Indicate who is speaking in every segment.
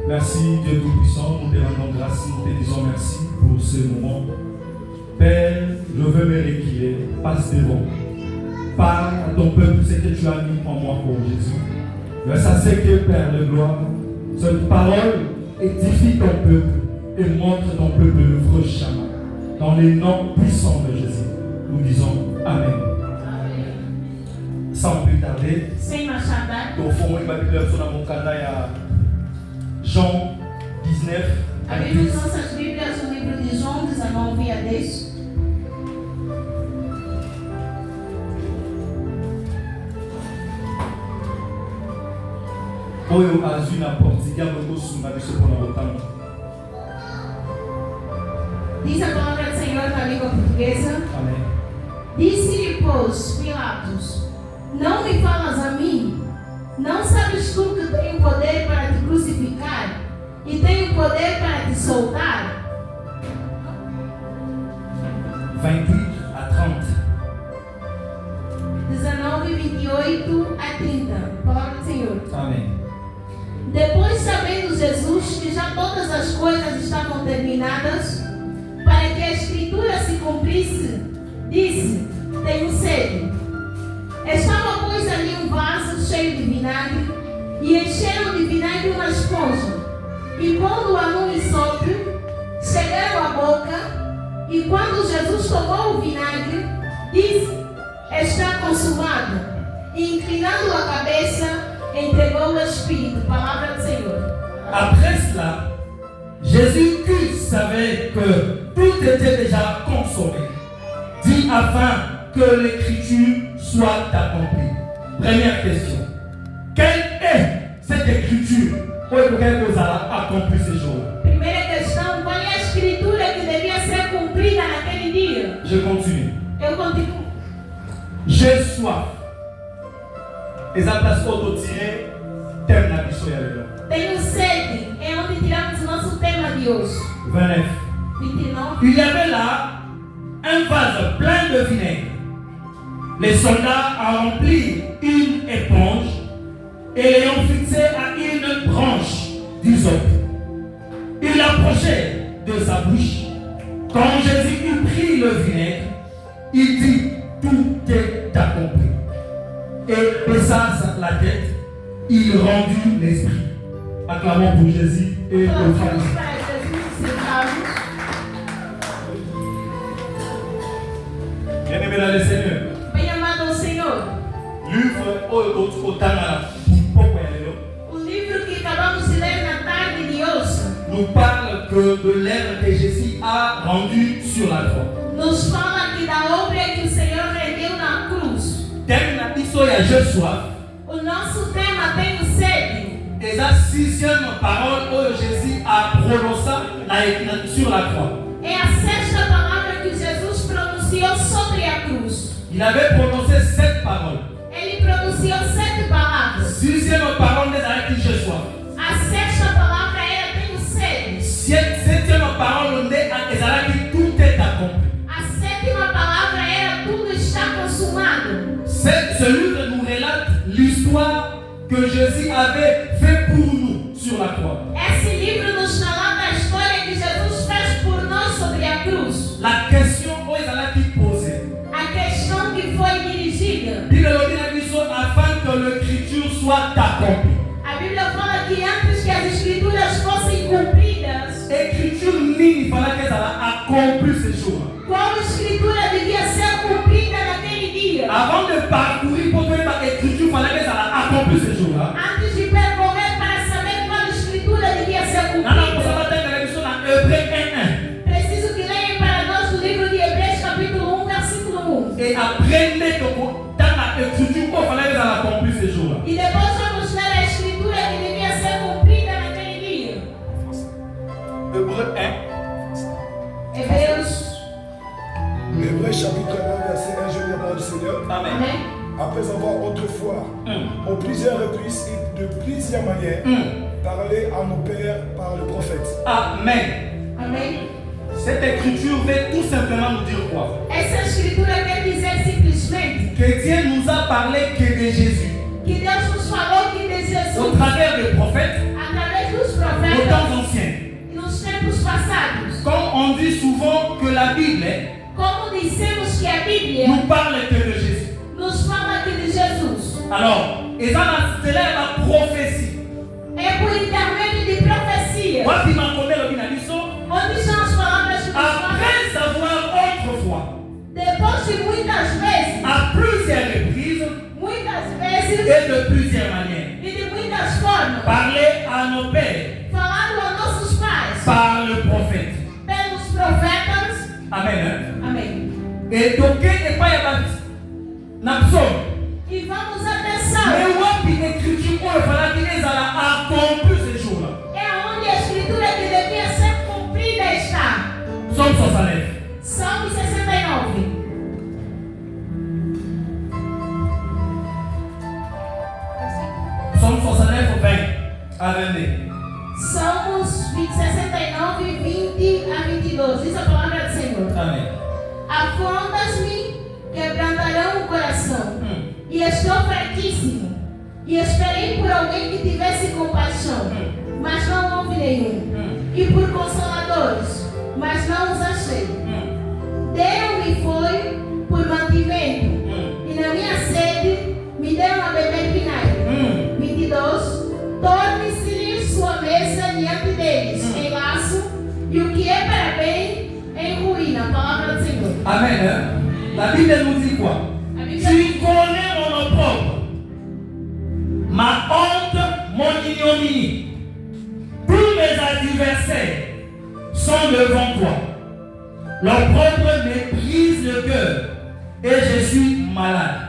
Speaker 1: Merci Dieu Tout-Puissant, nous te rendons grâce, nous te disons merci pour ce moment. Père, je veux me reculer, passe devant. Parle à ton peuple ce que tu as mis en moi pour Jésus. Laisse à ce que, Père de gloire, cette parole édifie ton peuple et montre ton peuple le vrai chemin. Dans les noms puissants de Jésus, nous disons Amen. Sans plus tarder, au fond, il va dire sur mon canal Jean 19.
Speaker 2: Abrimos nossas Bíblias no livro de João 19 a 10.
Speaker 1: Oyo azwi na Portugal bokosunga biso mpona kotambola.
Speaker 2: Diz a palavra do Senhor na língua portuguesa.
Speaker 1: Amém.
Speaker 2: Disse-lhe, pois, Pilatos: não me falas a mim? Não sabes tu que tenho poder para te crucificar e tenho poder para te soltar?
Speaker 1: 28 a 30.
Speaker 2: 19, 28 a 30. Palavra do Senhor.
Speaker 1: Amém.
Speaker 2: Depois, sabendo Jesus que já todas as coisas estavam terminadas, para que a Escritura se cumprisse, disse: tenho sede. Estava, pois, ali um vaso cheio de vinagre, e encheram de vinagre uma esponja, e pondo-a num ensope, chegaram à boca, e quando Jesus tomou o vinagre, disse: está consumado. E inclinando a cabeça, entregou o Espírito. Palavra do Senhor.
Speaker 1: Après cela, Jésus savait que tout était déjà consommé, dit afin que l'écriture soit accomplie. Première question. Quelle est cette écriture pour laquelle vous avez accompli ce jour?
Speaker 2: Primeira questão: qual é a escritura que devia ser cumprida naquele dia?
Speaker 1: Je continue.
Speaker 2: Eu continuo.
Speaker 1: J'ai soif. Et ça place pour tirer thème na biso ya lelo.
Speaker 2: Tenho sede. É onde tiramos o nosso tema de hoje.
Speaker 1: 29.
Speaker 2: 29.
Speaker 1: Il y avait là un vase plein de vinaigre. Les soldats ont rempli une éponge et l'ayant fixé à une branche d'hysope. Il l'approchait de sa bouche. Quand Jésus eut pris le vinaigre, il dit: tout est accompli. Et baissa la tête, il rendit l'esprit. Acclamons pour Jésus et pour
Speaker 2: Vamos
Speaker 1: Christ.
Speaker 2: para Jesus sentados.
Speaker 1: Bien-aimé dans le Seigneur,
Speaker 2: Bem amado ao Senhor.
Speaker 1: livre
Speaker 2: O livro que acabamos de ler na tarde de hoje
Speaker 1: nous parle de l'œuvre que Jésus a rendue sur la croix.
Speaker 2: nos fala aqui da obra que o Senhor rendeu na cruz.
Speaker 1: Thème na biso ya je soif.
Speaker 2: O nosso tema: tenho sede.
Speaker 1: Et la sixième parole que Jésus a prononcée sur la croix.
Speaker 2: É a sexta palavra que Jesus pronunciou sobre a cruz.
Speaker 1: Il avait prononcé 7 paroles.
Speaker 2: Ele pronunciou 7 palavras.
Speaker 1: Sixième parole des arrêts que je soif.
Speaker 2: A sexta palavra era: tenho sede.
Speaker 1: Septième parole des arrêts que tout est accompli.
Speaker 2: A sétima palavra era: tudo está consumado.
Speaker 1: Ce livre nous relate l'histoire que Jésus avait fait pour nous sur la croix.
Speaker 2: Esse livro nos fala da história que Jesus fez por nós sobre a cruz.
Speaker 1: La question qui posée.
Speaker 2: A questão que foi dirigida.
Speaker 1: Afin que l'écriture soit accomplie.
Speaker 2: A Bíblia fala que antes que as escrituras fossem cumpridas,
Speaker 1: Écriture nini fallait qu'elle accomplie ce jour.
Speaker 2: qual escritura devia ser cumprida naquele dia?
Speaker 1: Avant de parcourir pour trouver l'écriture, il fallait qu'elle accomplie ce jour-là.
Speaker 2: Antes de percorrer para saber qual escritura devia ser cumprida, preciso que leiam para nós o livro de Hebreus capítulo 1, versículo 1.
Speaker 1: Et apprenez que dans l'écriture, il fallait qu'elle accomplie ce jour-là.
Speaker 2: E depois vamos ler a escritura que devia ser cumprida naquele dia.
Speaker 1: Hébreux 1.
Speaker 2: Hebreus.
Speaker 3: Hébreux chapitre 1, verset 1, je lis la parole du Seigneur.
Speaker 1: Amen.
Speaker 2: Amém.
Speaker 3: Après avoir autrefois, en plusieurs reprises et de plusieurs manières, parlé à nos pères par le prophète.
Speaker 1: Amen.
Speaker 2: Amém.
Speaker 1: Cette écriture veut tout simplement nous dire quoi?
Speaker 2: Essa escritura quer dizer simplesmente
Speaker 1: Que Dieu nous a parlé que de Jésus.
Speaker 2: que Deus nos falou que de
Speaker 1: Au
Speaker 2: Jesus,
Speaker 1: travers des prophètes,
Speaker 2: através dos
Speaker 1: au
Speaker 2: profetas,
Speaker 1: Alors, et ça, c'est là la prophétie.
Speaker 2: É por intermédio de profecias.
Speaker 1: Moi, qui m'en connais le binabiso,
Speaker 2: Onde são as palavras de Deus?
Speaker 1: après avoir autrefois,
Speaker 2: Depois de muitas vezes,
Speaker 1: à plusieurs reprises et de plusieurs manières,
Speaker 2: e de muitas formas,
Speaker 1: parler à nos pères
Speaker 2: falando a nossos pais,
Speaker 1: par le prophète.
Speaker 2: pelos profetas.
Speaker 1: Amen. Hein?
Speaker 2: Amém.
Speaker 1: Et donc, n'est pas na psaume.
Speaker 2: E vamos
Speaker 1: Mais
Speaker 2: atenção.
Speaker 1: wapi écriture on fala que les a accompli ce jour-là.
Speaker 2: É onde a escritura que devia ser cumprida está.
Speaker 1: Psaume 69.
Speaker 2: Salmo 69.
Speaker 1: Psaume 69, 20 à 22.
Speaker 2: Salmos 69, 20 a 22. Diz a palavra do Senhor.
Speaker 1: Amém.
Speaker 2: Afrontas-me, quebrantarão o coração. E estou fraquíssimo. E esperei por alguém que tivesse compaixão, mas não houve nenhum. E por consoladores, mas não os achei. Deram-me foi por mantimento. E na minha sede me deram a beber vinagre. 22. Torne-se-lhes sua mesa diante deles, em laço, e o que é para bem, em ruína. A palavra do Senhor.
Speaker 1: Amen. Hein? La Bible nous dit quoi?
Speaker 2: A Bíblia
Speaker 1: Tu connais mon opprobre, ma honte, mon ignominie. Tous mes adversaires sont devant toi. L'opprobre me brise le cœur et je suis malade.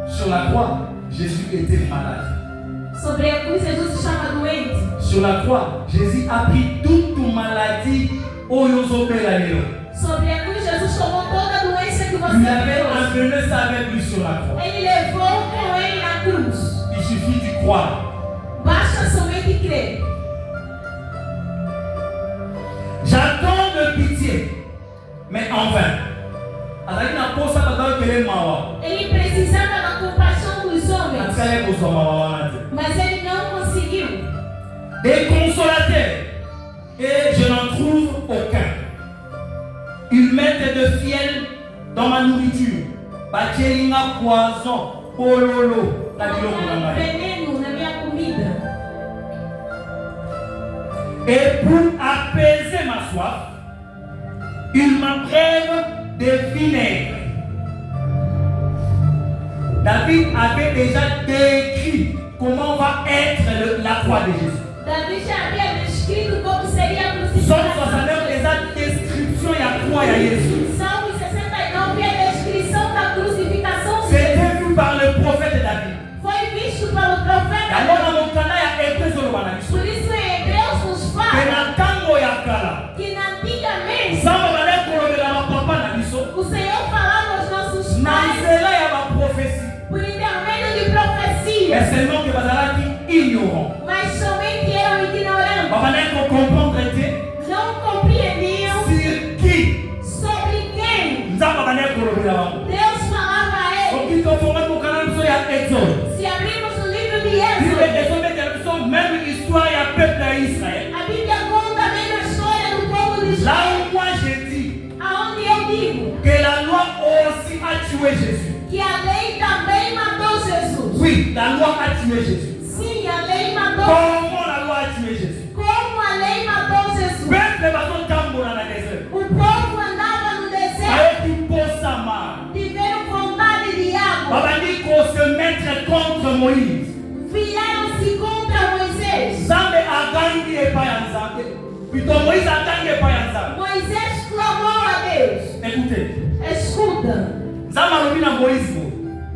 Speaker 1: Sur la croix, Jésus était malade.
Speaker 2: Sobre a cruz, Jesus estava doente.
Speaker 1: Sur la croix, Jésus a pris toute maladie au Yosobelalero.
Speaker 2: Sobre a cruz, Jesus tomou toda a doença que você
Speaker 1: Il avait
Speaker 2: trouxe.
Speaker 1: emmené ça avec lui sur la croix.
Speaker 2: Ele levou com ele na cruz.
Speaker 1: Il suffit d'y croire.
Speaker 2: Basta somente crer.
Speaker 1: J'attends de pitié, mais en vain. Alors, il n'a pas ça pendant que les mawa.
Speaker 2: Ele precisava da compaixão dos homens, mas ele não conseguiu.
Speaker 1: Des consolateurs, et je n'en trouve aucun. Ils mettent de fiel dans ma nourriture. Bachelinga poison, pololo, la biloko na ngai.
Speaker 2: Veneno na minha comida.
Speaker 1: Et pour apaiser ma soif, ils m'abreuvent de vinaigre. David avait déjà décrit comment va être la croix de Jésus.
Speaker 2: Davi já havia descrito como seria a
Speaker 1: Somme
Speaker 2: crucificação.
Speaker 1: 69, les a description et la croix de Jésus.
Speaker 2: Salmo 69 é a descrição da crucificação de Jesus.
Speaker 1: C'était vu par le prophète David.
Speaker 2: Foi visto pelo profeta.
Speaker 1: Alors, dans mon canal, il y a écrit sur le bananiso.
Speaker 2: Por isso em Hebreus nos
Speaker 1: Que
Speaker 2: fala
Speaker 1: na tango ya kala,
Speaker 2: que antigamente
Speaker 1: Samba balai kolobela ba papa na biso,
Speaker 2: o Senhor falava aos nossos
Speaker 1: na
Speaker 2: pais
Speaker 1: nzela ya ba prophétie.
Speaker 2: por intermédio de profecia,
Speaker 1: Mais seulement que bazalaki ignorant.
Speaker 2: mas somente eram ignorantes,
Speaker 1: Babanai ko comprendre que
Speaker 2: não compreendiam
Speaker 1: sur qui
Speaker 2: sobre quem
Speaker 1: nzamba banai kolobela bango.
Speaker 2: Deus falava a eles.
Speaker 1: Donc il faut former mon canal biso ya Exode.
Speaker 2: Se abrimos o livro de
Speaker 1: Bible
Speaker 2: Êxodo,
Speaker 1: Exode mettre biso même histoire ya peuple ya Israël.
Speaker 2: a Bíblia conta a mesma história do povo de
Speaker 1: Là
Speaker 2: Israel,
Speaker 1: où moi je dis
Speaker 2: aonde eu digo
Speaker 1: que la loi aussi a tué Jésus.
Speaker 2: que a lei também matou Jesus.
Speaker 1: Oui, la loi a tué Jésus.
Speaker 2: Sim, a lei matou.
Speaker 1: Comment la loi a tué Jésus?
Speaker 2: Como a lei matou Jesus?
Speaker 1: Peuple bazo tambola na désert.
Speaker 2: O povo andava no deserto,
Speaker 1: Avec une posa mar.
Speaker 2: tiveram vontade de água,
Speaker 1: Babandi qu'on se mettre contre Moïse.
Speaker 2: viraram-se contra Moisés.
Speaker 1: Zambe agangi et pas en Zambe. Plutôt Moïse agangi et pas en Zambe.
Speaker 2: Moisés clamou a Deus.
Speaker 1: Écoutez,
Speaker 2: Escuta,
Speaker 1: Zambe alobi na Moïse.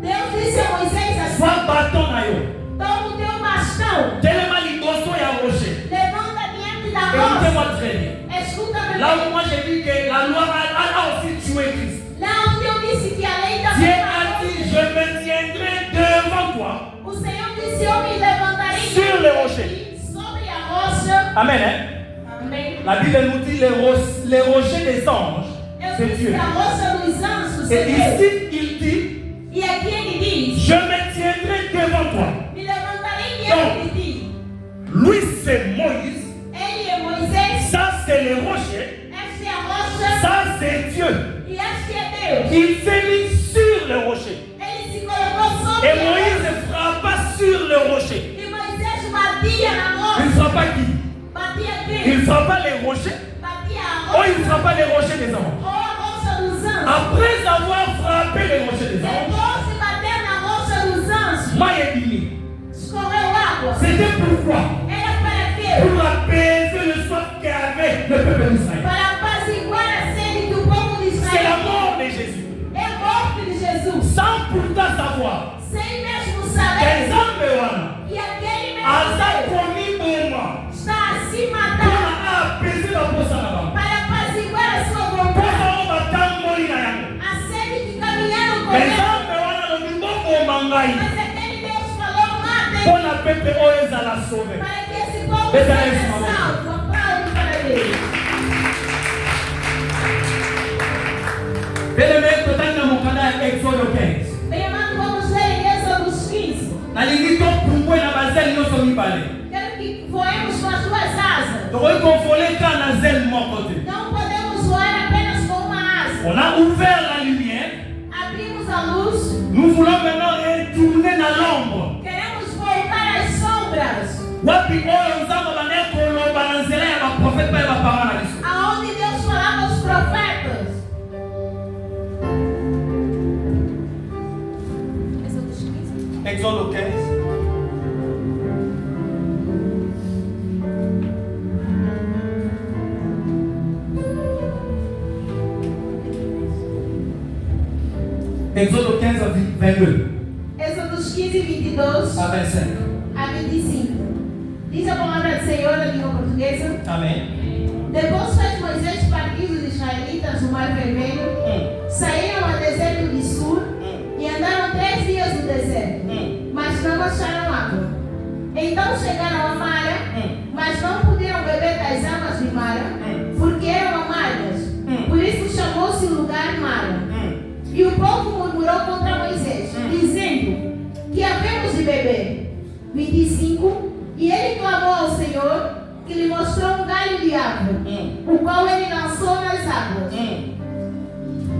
Speaker 2: Deus disse a Moisés assim:
Speaker 1: Sois bâton na yo.
Speaker 2: toma o teu bastão,
Speaker 1: Tellement liboso ya rocher.
Speaker 2: levanta diante da rocha.
Speaker 1: Écoutez-moi très bien.
Speaker 2: Escuta-me
Speaker 1: Là
Speaker 2: bem.
Speaker 1: où moi j'ai dit que la loi a aussi tué Christ.
Speaker 2: Lá onde eu disse que a lei
Speaker 1: Dieu
Speaker 2: também
Speaker 1: a
Speaker 2: matou,
Speaker 1: dit, je me tiendrai devant toi
Speaker 2: o Senhor disse: eu me levantarei
Speaker 1: sur le rocher.
Speaker 2: sobre a rocha.
Speaker 1: Amen. Hein?
Speaker 2: Amém.
Speaker 1: La Bible nous dit les rochers des anges,
Speaker 2: Eu
Speaker 1: c'est
Speaker 2: disse
Speaker 1: Dieu.
Speaker 2: que a rocha dos anjos
Speaker 1: Et
Speaker 2: é Deus.
Speaker 1: ici, il dit,
Speaker 2: E aqui ele diz:
Speaker 1: je me tiendrai devant toi.
Speaker 2: me levantarei diante de ti.
Speaker 1: Lui, c'est Moïse.
Speaker 2: Ele é Moisés,
Speaker 1: Ça, c'est les rochers.
Speaker 2: esta é a rocha
Speaker 1: Ça, c'est Dieu.
Speaker 2: e este é Deus.
Speaker 1: Il s'est mis sur le rocher.
Speaker 2: Ele se colocou sobre
Speaker 1: Et
Speaker 2: a rocha.
Speaker 1: Moïse peuple oyo ezala sauvé.
Speaker 2: Para que esse povo seja salvo. Aplaude para Deus.
Speaker 1: Bien-aimé, total na mokanda ya Exode 15.
Speaker 2: Bem amado, vamos ler em Êxodo 15.
Speaker 1: Nalingi topumbwe na bazeli nyonso mibale.
Speaker 2: Quero que voemos com as duas asas.
Speaker 1: Tokoki kofole kaka na zeli moko te.
Speaker 2: Não podemos voar apenas com uma asa.
Speaker 1: On a ouvert la lumière.
Speaker 2: Abrimos a luz.
Speaker 1: Nous voulons maintenant retourner dans l'ombre.
Speaker 2: Queremos voltar às sombras.
Speaker 1: Wapi oyo nzambe bane koloba na nzela ya baprofete mpe bapara na biso.
Speaker 2: Aonde Deus falava aos profetas.
Speaker 1: Exode 15. Exode 15 a 22.
Speaker 2: Êxodos 15, 22
Speaker 1: A 25.
Speaker 2: a 25. Diz a palavra do Senhor na língua portuguesa.
Speaker 1: Amém.
Speaker 2: Depois fez Moisés partir os israelitas no Mar Vermelho, saíram ao deserto de Sur e andaram 3 dias no deserto, mas não acharam água. Então chegaram a Mara, mas não puderam beber das águas de Mara, porque eram amargas. Por isso chamou-se o lugar Mara. E o povo murmurou contra Moisés, dizendo: que havemos de beber? 25. E ele clamou ao Senhor, que lhe mostrou um galho de árvore, o qual ele lançou nas águas.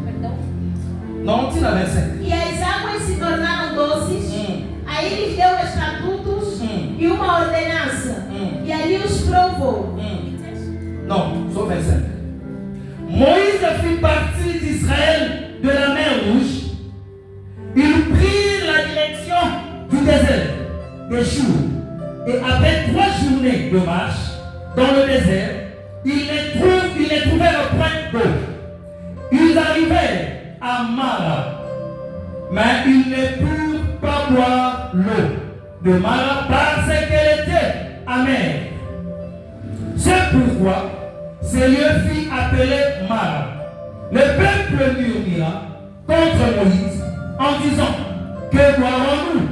Speaker 2: Perdão?
Speaker 1: Não, tira 25.
Speaker 2: E as águas se tornaram doces. Aí lhes deu estatutos e uma ordenança. E ali os provou.
Speaker 1: Non, sauf 25. Moïse fit partie d'Israël de la mer Rouge. Ils prirent la direction du désert de Chour. Et après 3 journées de marche dans le désert, ils les trouvèrent près d'eau. Ils arrivèrent à Mara, mais ils ne purent pas boire l'eau de Mara parce qu'elle était amère. C'est pourquoi ce lieu fut appelé Mara. Le peuple murmura contre Moïse en disant: que boirons-nous?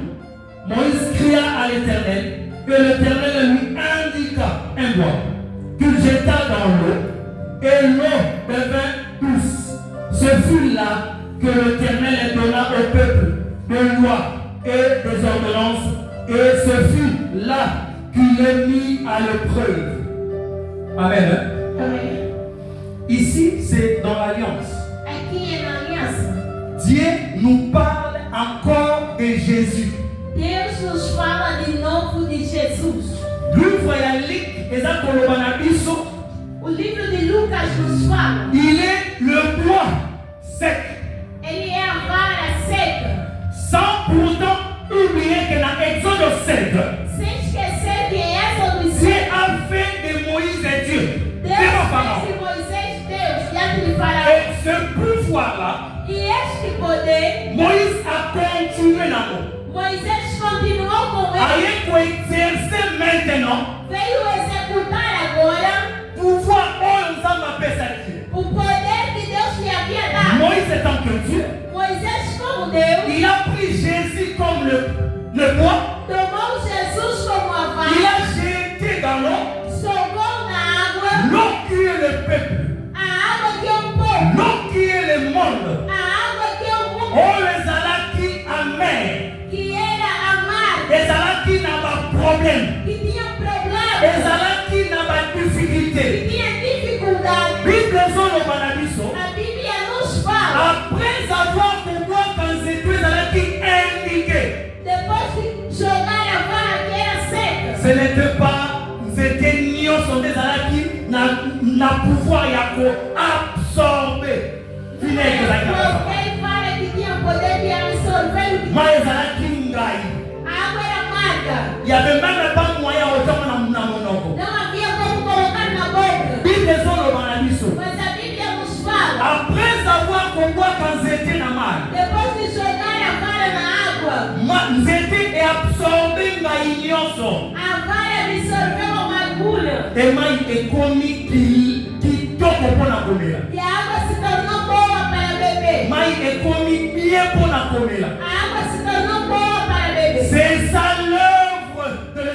Speaker 1: Moïse cria à l'Éternel, et l'Éternel lui indiqua un bois qu'il jeta dans l'eau, et l'eau devint douce. Ce fut là que l'Éternel donna au peuple des lois et des ordonnances, et ce fut là qu'il les mit à l'épreuve. Amen.
Speaker 2: Amém.
Speaker 1: Ici, c'est dans l'Alliance.
Speaker 2: Aqui é na aliança.
Speaker 1: Dieu nous parle encore de Jésus.
Speaker 2: Deus nos fala de novo de Jesus.
Speaker 1: Livre ya Luc eza koloba na biso.
Speaker 2: O livro de Lucas nos fala.
Speaker 1: Il est le bois sec.
Speaker 2: Ele é a vara seca.
Speaker 1: Sans pourtant oublier que dans Exode 7,
Speaker 2: Sem esquecer que em Êxodo 5,
Speaker 1: Dieu a fait de Moïse Dieu.
Speaker 2: Deus fez de Moisés Deus diante de Faraó.
Speaker 1: Et ce pouvoir-là,
Speaker 2: E este poder,
Speaker 1: Moïse a continué dans le
Speaker 2: Moisés continuou com ele.
Speaker 1: Rien qu'on exercer maintenant,
Speaker 2: Veio executar agora
Speaker 1: pouvoir on s'en appelle ça.
Speaker 2: o poder que Deus lhe havia dado.
Speaker 1: Moïse étant que Dieu,
Speaker 2: Moisés, como Deus,
Speaker 1: il a pris Jésus comme le bois,
Speaker 2: tomou Jesus como a
Speaker 1: il
Speaker 2: vara,
Speaker 1: a jeté dans l'eau,
Speaker 2: jogou na água,
Speaker 1: l'eau qui est le peuple,
Speaker 2: a água que é o povo,
Speaker 1: l'eau qui est le monde,
Speaker 2: a água que é o mundo,
Speaker 1: on les a là qui amènent,
Speaker 2: que era amarga,
Speaker 1: les a là qui n'a pas de problème,
Speaker 2: que tinha problema,
Speaker 1: les a là qui n'a pas de
Speaker 2: que
Speaker 1: difficulté.
Speaker 2: tinha dificuldade.
Speaker 1: Bible solo banabiso,
Speaker 2: A Bíblia nos fala,
Speaker 1: après avoir pouvoir constituer dans la qui indiqué,
Speaker 2: depois de jogar a vara que era seca,
Speaker 1: ce n'était pas, c'était nyonso des alaki na pouvoir yako absorber. Vinaigre
Speaker 2: era
Speaker 1: la
Speaker 2: qualquer vara que tinha poder de absorver o que
Speaker 1: mais alaki ngai.
Speaker 2: a água era amarga.
Speaker 1: Il y avait même pas moyen autant na monoko.
Speaker 2: Não havia como colocar na boca.
Speaker 1: Bible solo banabiso,
Speaker 2: Mas a Bíblia nos fala,
Speaker 1: après avoir pouvoir constituer na mar,
Speaker 2: depois de jogar a vara na água,
Speaker 1: nzete et absorber ngai nyonso.
Speaker 2: a vara absorveu a amargura.
Speaker 1: Et mai ekomi kitoko mpona komela.
Speaker 2: E a água se tornou boa para beber.
Speaker 1: Mai ekomi bien mpona komela.
Speaker 2: A água se tornou boa para beber.
Speaker 1: C'est ça l'œuvre de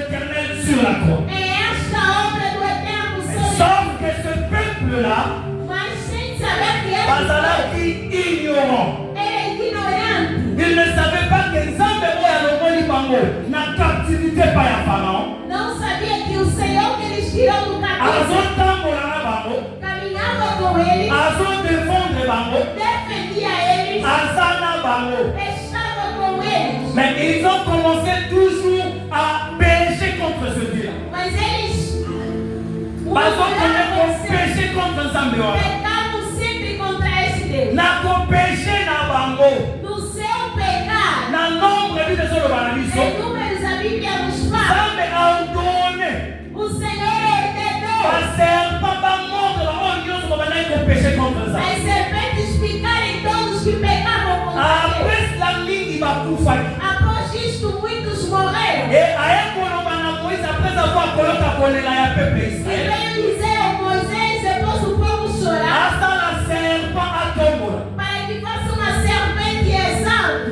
Speaker 1: Pharaon.
Speaker 2: não sabia que o Senhor que eles tirou do cativeiro caminhava com eles,
Speaker 1: défendre bango,
Speaker 2: defendia eles,
Speaker 1: azana bango.
Speaker 2: estava com eles.
Speaker 1: Mais ils ont commencé toujours à pécher contre ce Dieu.
Speaker 2: Mas eles
Speaker 1: péché contre Nzambe.
Speaker 2: pecavam sempre contra esse Deus.
Speaker 1: Na péché na bango.
Speaker 2: No seu pecado,
Speaker 1: Na nombre de Dieu banaliso.
Speaker 2: em números a Bíblia nos fala,
Speaker 1: Nzambe a ordonné.
Speaker 2: o Senhor ordenou
Speaker 1: Passer papa monde la onyo so bana ko péché contre Nzambe.
Speaker 2: as serpentes picarem todos que pecavam contra Deus.
Speaker 1: Après la ligne va kufa.
Speaker 2: Após isto, muitos morreram.
Speaker 1: Et a bana Moïse après avoir koloka kolela ya peuple
Speaker 2: E
Speaker 1: Israël.
Speaker 2: veio dizer a Moisés, depois o povo chorar,
Speaker 1: Asa la serpent a tombola.
Speaker 2: para que faça uma serpente exalta.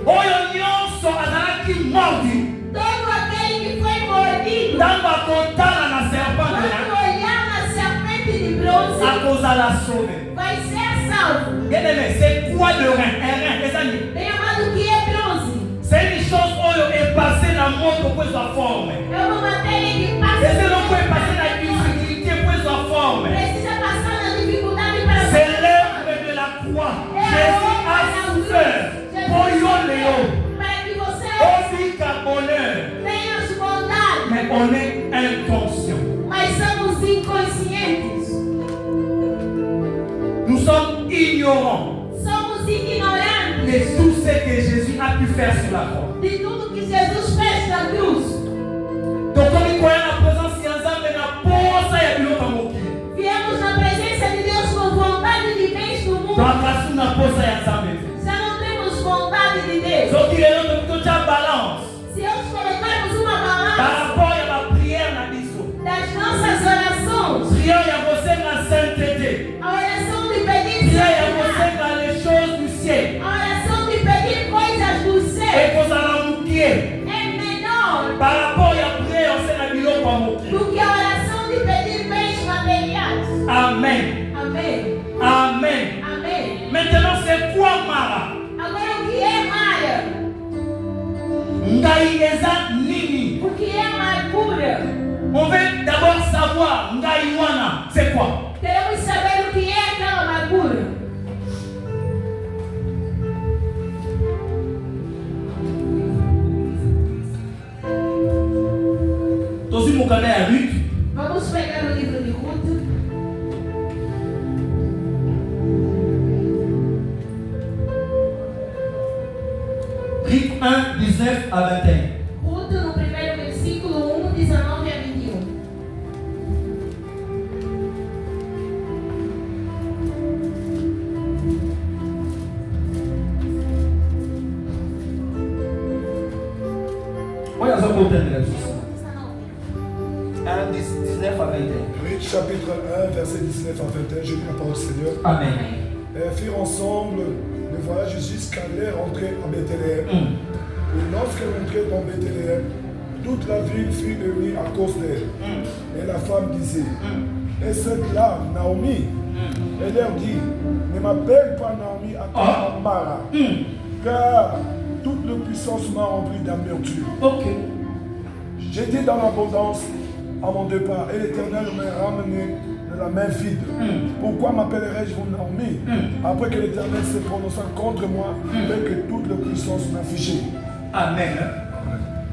Speaker 1: Oyo nyonso azalaki mordi.
Speaker 2: Todo aquele que foi mordido,
Speaker 1: Tango akotala na serpent de
Speaker 2: quando olhar na serpente de bronze,
Speaker 1: akozala sauvé.
Speaker 2: vai ser salvo.
Speaker 1: Bien aimé, c'est quoi le rein? Un rein, les amis.
Speaker 2: Bem amado, o que é bronze?
Speaker 1: C'est une chose oyo est passée dans le monde pour sa forme.
Speaker 2: É uma matéria que passa.
Speaker 1: Et c'est donc est passé dans la difficulté pour sa forme.
Speaker 2: Precisa passar na dificuldade para
Speaker 1: C'est l'œuvre de la croix. Jésus a souffert pour yo léo.
Speaker 2: para que você
Speaker 1: On vit qu'à bonheur.
Speaker 2: tenha as bondades.
Speaker 1: Mais on est inconscient.
Speaker 2: Mas somos inconscientes.
Speaker 1: Nous sommes ignorants
Speaker 2: Somos ignorantes
Speaker 1: de tout ce que Jésus a pu faire sur la croix.
Speaker 2: de tudo que Jesus fez na cruz.
Speaker 1: Donc comme il croyait la présence de Nzambe na posa ya biloko mokili.
Speaker 2: Viemos na presença de Deus com vontade de bens do mundo.
Speaker 1: Donc kasi na posa ya Nzambe.
Speaker 2: Já não temos vontade de Deus.
Speaker 1: Soki lelo tokotia balance
Speaker 2: Se nós colocarmos uma
Speaker 1: par
Speaker 2: balança
Speaker 1: rapport à la prière na biso.
Speaker 2: das nossas orações,
Speaker 1: Prière ya kosenga sainteté.
Speaker 2: a oração de pedir
Speaker 1: Prière ya
Speaker 2: santidade,
Speaker 1: kosenga les choses du ciel.
Speaker 2: a oração de pedir coisas do céu
Speaker 1: Ekozala mokie
Speaker 2: é menor
Speaker 1: par rapport ya prière osenga biloko ya mokili.
Speaker 2: do que a oração de pedir bens materiais.
Speaker 1: Amen.
Speaker 2: Amém.
Speaker 1: Amen.
Speaker 2: Amém.
Speaker 1: Maintenant c'est quoi Mara?
Speaker 2: Agora o que é Mara?
Speaker 1: Ngai eza nini?
Speaker 2: O que é amargura?
Speaker 1: On veut d'abord savoir ngai wana, c'est quoi?
Speaker 2: Queremos saber o que é aquela amargura.
Speaker 1: Tozi mokanda ya Ruth.
Speaker 2: Vamos pegar o livro de Ruth.
Speaker 1: Ruth 1, 19 à 21.
Speaker 2: Ruth, no primeiro versículo 1, 19 a 21.
Speaker 1: Olha só contando Jesus. 1, 19 à 21.
Speaker 3: Ruth chapitre 1, verset 19 à 21, je lis la parole du Seigneur.
Speaker 1: Amen.
Speaker 3: Elles firent ensemble le voyage jusqu'à leur entrée à Bethléem. Et lorsqu'elle entrait dans Bethléem, toute la ville fut émue à cause d'elle. Et la femme disait, et cette là, Naomi, elle leur dit, ne m'appelle pas Naomi, appelle-moi Mara, car toute la puissance m'a rempli d'amertume.
Speaker 1: Ok.
Speaker 3: J'étais dans l'abondance à mon départ, et l'Éternel m'a ramené de la main vide. Pourquoi m'appellerais-je vous Naomi, après que l'Éternel s'est prononcé contre moi, et que toute la puissance m'a fiché?
Speaker 1: Amen.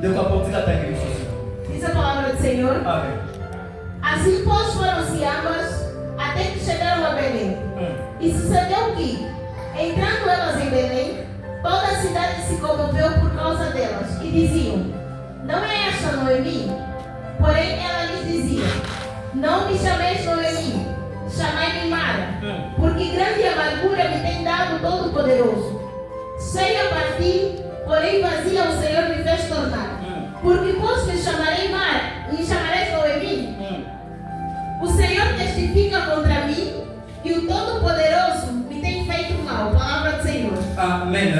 Speaker 1: De quoi porter la taille.
Speaker 2: Diz a palavra do Senhor.
Speaker 1: Amen.
Speaker 2: Assim, pois, foram-se ambas até que chegaram a Belém. E sucedeu que, entrando elas em Belém, toda a cidade se comoveu por causa delas. E diziam, não é esta Noemi? Porém, ela lhes dizia, não me chameis Noemi, chamai-me Mara, porque grande amargura me tem dado Todo-Poderoso. Cheia a partir, porém vazia o Senhor me fez tornar. Porque pois me chamarei Mara, e me chamareis Noemi? O Senhor testifica contra mim, e o Todo-Poderoso me tem feito mal. Palavra do Senhor.
Speaker 1: Amen.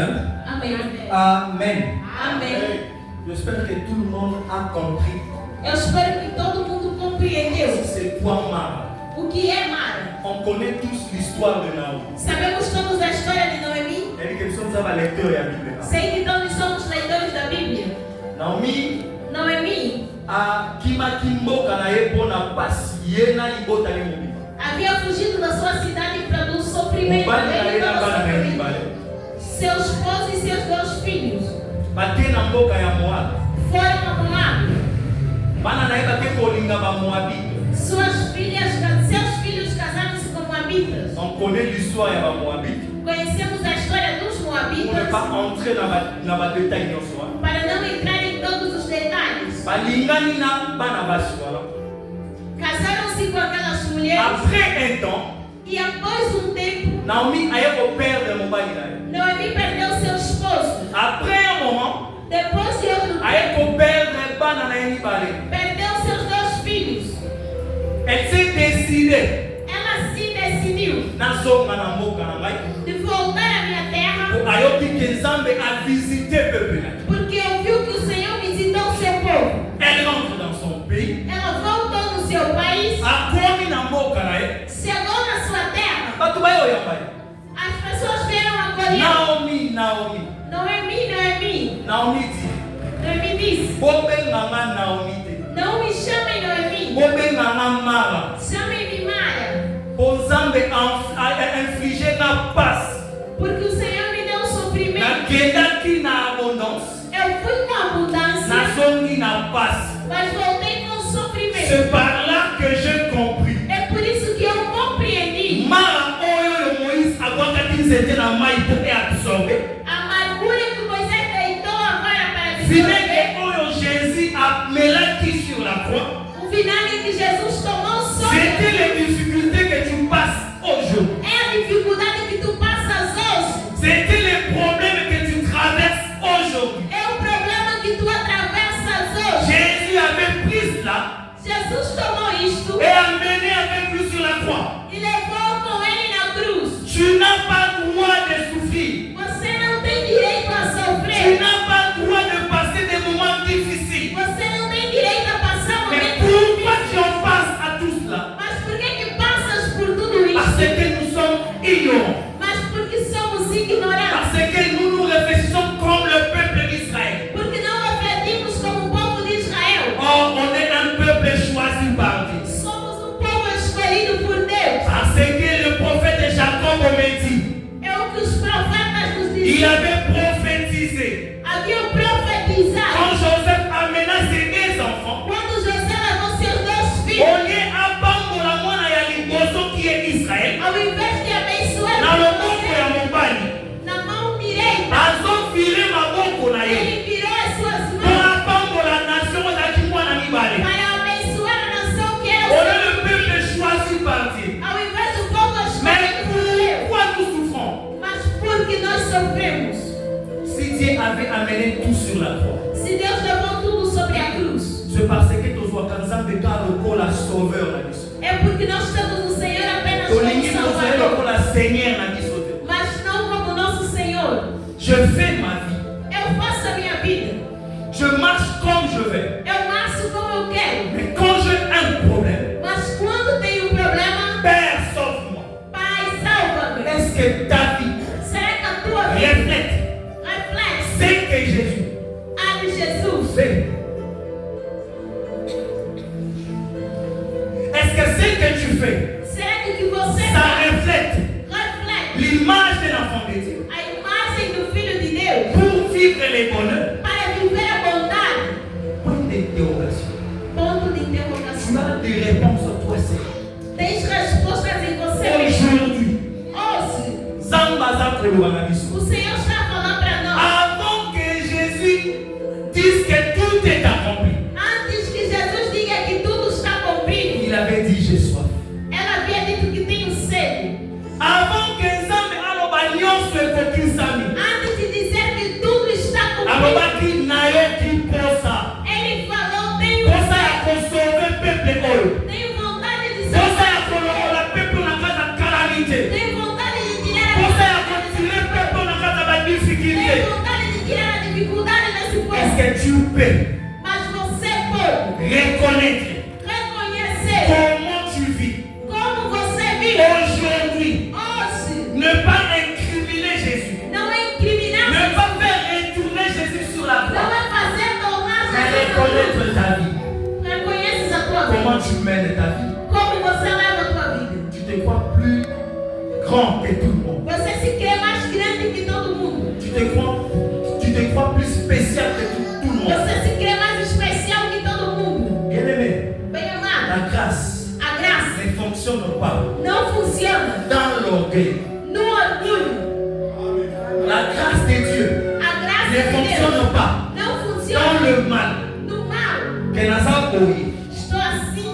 Speaker 2: Amém.
Speaker 1: Amen.
Speaker 2: Amém.
Speaker 1: J'espère que tout le monde a compris.
Speaker 2: Eu espero que todo mundo compreendeu
Speaker 1: C'est quoi Mara?
Speaker 2: o que é Mara.
Speaker 1: On connaît tous l'histoire de Naomi.
Speaker 2: Sabemos todos a história de Noemi.
Speaker 1: Elle dit que nous sommes à lecteur et à Bible.
Speaker 2: Sei que todos somos leitores da Bíblia.
Speaker 1: Naomi,
Speaker 2: Noemi, havia fugido da sua cidade para o sofrimento. Seu esposo e seus 2 filhos foram a Moab. Seus filhos casaram-se com moabitas.
Speaker 1: On connaît l'histoire de Moabite.
Speaker 2: Conhecemos a história dos
Speaker 1: Pour
Speaker 2: moabitas.
Speaker 1: ne pas entrer dans le détail de l'histoire.
Speaker 2: Para não entrar em todos os detalhes. Casaram-se com aquelas mulheres.
Speaker 1: Après un temps,
Speaker 2: E após um tempo,
Speaker 1: Naomi a perdre mon mari.
Speaker 2: Noemi perdeu seu esposo.
Speaker 1: Après un moment,
Speaker 2: Depois de outro
Speaker 1: a
Speaker 2: tempo, perdeu seus 2 filhos.
Speaker 1: elle s'est décidée
Speaker 2: Ela se decidiu de voltar à minha terra,
Speaker 1: à visiter le peuple.
Speaker 2: porque ouviu que o Senhor visitou seu povo.
Speaker 1: Elle rentre dans son pays.
Speaker 2: Ela voltou no seu país, chegou na sua terra. As pessoas vieram acolher.
Speaker 1: Naomi
Speaker 2: Noemi disse: não me chamem Noemi, chamem-me Mara, porque o Senhor me deu sofrimento. Eu fui com abundância, mas voltei com sofrimento.
Speaker 1: C'est par là que j'ai compris.
Speaker 2: É por isso que eu compreendi a amargura que Moisés deitou a vara para
Speaker 1: Jésus a mélangé sur la croix.
Speaker 2: o vinagre que Jesus tomou sobre.
Speaker 1: C'était les difficultés que tu passes aujourd'hui.
Speaker 2: É a dificuldade que tu passas hoje.
Speaker 1: C'était les problèmes que tu traverses aujourd'hui.
Speaker 2: É o problema que tu atravessas hoje.
Speaker 1: Jésus avait pris cela
Speaker 2: Jesus tomou isto
Speaker 1: et a mené avec lui sur la croix.
Speaker 2: e levou com ele na cruz.
Speaker 1: Tu n'as pas le droit de souffrir.
Speaker 2: Você não tem direito a
Speaker 1: Tu
Speaker 2: sofrer.
Speaker 1: n'as pas le droit de passer des moments difficiles.
Speaker 2: Você não tem direito a passar
Speaker 1: Mais
Speaker 2: momentos
Speaker 1: pourquoi tu
Speaker 2: difíceis.
Speaker 1: en passes à tout cela?
Speaker 2: Mas por que passas por tudo
Speaker 1: Parce
Speaker 2: isso?
Speaker 1: que nous sommes ignorants.
Speaker 2: Mas porque somos ignorantes.
Speaker 1: Parce que nous réfléchissons comme le peuple d'Israël.
Speaker 2: Porque não refletimos como o povo de Israel.
Speaker 1: Or, on est un peuple choisi par Dieu.
Speaker 2: Somos um povo escolhido por Deus.
Speaker 1: Parce que le prophète Jacob me dit,
Speaker 2: É o que os profetas nos
Speaker 1: il
Speaker 2: diziam.
Speaker 1: avait prophétisé.
Speaker 2: Haviam profetizado.
Speaker 1: Quand Joseph amena ses 2 enfants,
Speaker 2: Quando José levou seus 2
Speaker 1: au
Speaker 2: filhos,
Speaker 1: lieu d'abandonner la moine à Liboso qui est Israël,
Speaker 2: ao invés de abençoar
Speaker 1: dans le monde de Mobani,
Speaker 2: na mão direita,
Speaker 1: a viré ma boko na ye.
Speaker 2: ele virou as suas
Speaker 1: Pour
Speaker 2: mãos
Speaker 1: abandonner la nation de Kimwana Nibale.
Speaker 2: para abençoar a nação que era
Speaker 1: On
Speaker 2: o
Speaker 1: est
Speaker 2: seu.
Speaker 1: le peuple choisi par Dieu.
Speaker 2: Ao invés do povo
Speaker 1: Mais
Speaker 2: escolhido por Deus.
Speaker 1: pourquoi nous souffrons?
Speaker 2: Mas porque nós sofremos.
Speaker 1: Si Dieu avait amené tout sur la croix,
Speaker 2: Se Deus levou tudo sobre a cruz,
Speaker 1: c'est parce que tu as le la sauveur la mission.
Speaker 2: é porque nós temos o Senhor apenas
Speaker 1: Tu
Speaker 2: como
Speaker 1: as
Speaker 2: Salvador,
Speaker 1: la Seigneur la mission.
Speaker 2: mas não como nosso Senhor.
Speaker 1: Je fais ma vie.
Speaker 2: Eu faço a minha vida.
Speaker 1: Je marche comme je vais.
Speaker 2: Eu marcho como eu quero.
Speaker 1: Mais quand j'ai un problème,
Speaker 2: Mas quando tem um problema,
Speaker 1: Père, sauve-moi.
Speaker 2: Pai, salva-me.
Speaker 1: Est-ce que ta vie
Speaker 2: Será que a tua vida
Speaker 1: reflète
Speaker 2: reflete
Speaker 1: ce que Jésus
Speaker 2: a de Jesus?
Speaker 1: fait? Est-ce que ce que tu fais,
Speaker 2: Será que o que você
Speaker 1: ça
Speaker 2: faz
Speaker 1: reflète
Speaker 2: reflete
Speaker 1: l'image de l'enfant de Dieu?
Speaker 2: a imagem do Filho de Deus
Speaker 1: Pour vivre les bonheurs,
Speaker 2: para viver a bondade?
Speaker 1: point d'interrogation.
Speaker 2: Ponto de
Speaker 1: Tu
Speaker 2: interrogação.
Speaker 1: as des réponses à toi seul.
Speaker 2: Tens respostas em você mesmo.
Speaker 1: Aujourd'hui,
Speaker 2: Hoje,
Speaker 1: Zambaza Koloana Biso.
Speaker 2: o Senhor está falando para nós.
Speaker 1: Avant que Jésus dise que tout est accompli,
Speaker 2: Antes que Jesus diga que tudo está cumprido,
Speaker 1: il avait dit j'ai soif.
Speaker 2: ela havia dito que tenho sede.
Speaker 1: Avant que Zambe Alobagnon se focus Sami,
Speaker 2: Antes de dizer que tudo está cumprido,
Speaker 1: Alobaki Naye qui posa.
Speaker 2: ele falou: tenho
Speaker 1: Posa ya
Speaker 2: sede.
Speaker 1: kosove peuple oyo.
Speaker 2: Tenho vontade de
Speaker 1: Posa ya
Speaker 2: salvar.
Speaker 1: kolokola peuple na kata calamité.
Speaker 2: Tenho vontade de tirar
Speaker 1: Posa ya
Speaker 2: a
Speaker 1: kotirer peuple na kata ba difficulté.
Speaker 2: Tenho vontade de tirar a dificuldade desse
Speaker 1: Est-ce
Speaker 2: povo.
Speaker 1: que tu peux
Speaker 2: Mas você pode
Speaker 1: reconnaître
Speaker 2: reconhecer
Speaker 1: comment tu vis
Speaker 2: como você vive
Speaker 1: aujourd'hui?
Speaker 2: hoje.
Speaker 1: Ne pas incriminer Jésus.
Speaker 2: Não é incriminar,
Speaker 1: Ne pas faire retourner Jésus sur la
Speaker 2: não
Speaker 1: croix.
Speaker 2: é fazer tornar
Speaker 1: Mais
Speaker 2: Jesus
Speaker 1: reconnaître ta vie. tu mènes ta vie.
Speaker 2: Como você leva a tua vida?
Speaker 1: Tu te crois plus grand que tout le monde.
Speaker 2: Você se crê mais grande que todo mundo.
Speaker 1: Tu te crois plus spécial que tout le monde.
Speaker 2: Você se crê mais especial que todo mundo.
Speaker 1: Bien aimé,
Speaker 2: Bem amado,
Speaker 1: la grâce
Speaker 2: a graça
Speaker 1: ne fonctionne pas
Speaker 2: não funciona
Speaker 1: dans l'orgueil.
Speaker 2: no orgulho.
Speaker 1: La grâce de Dieu
Speaker 2: A graça
Speaker 1: ne
Speaker 2: de Deus
Speaker 1: fonctionne pas
Speaker 2: não
Speaker 1: dans
Speaker 2: funciona
Speaker 1: le mal.
Speaker 2: no mal.
Speaker 1: Que n'a pas ouï.
Speaker 2: Estou assim,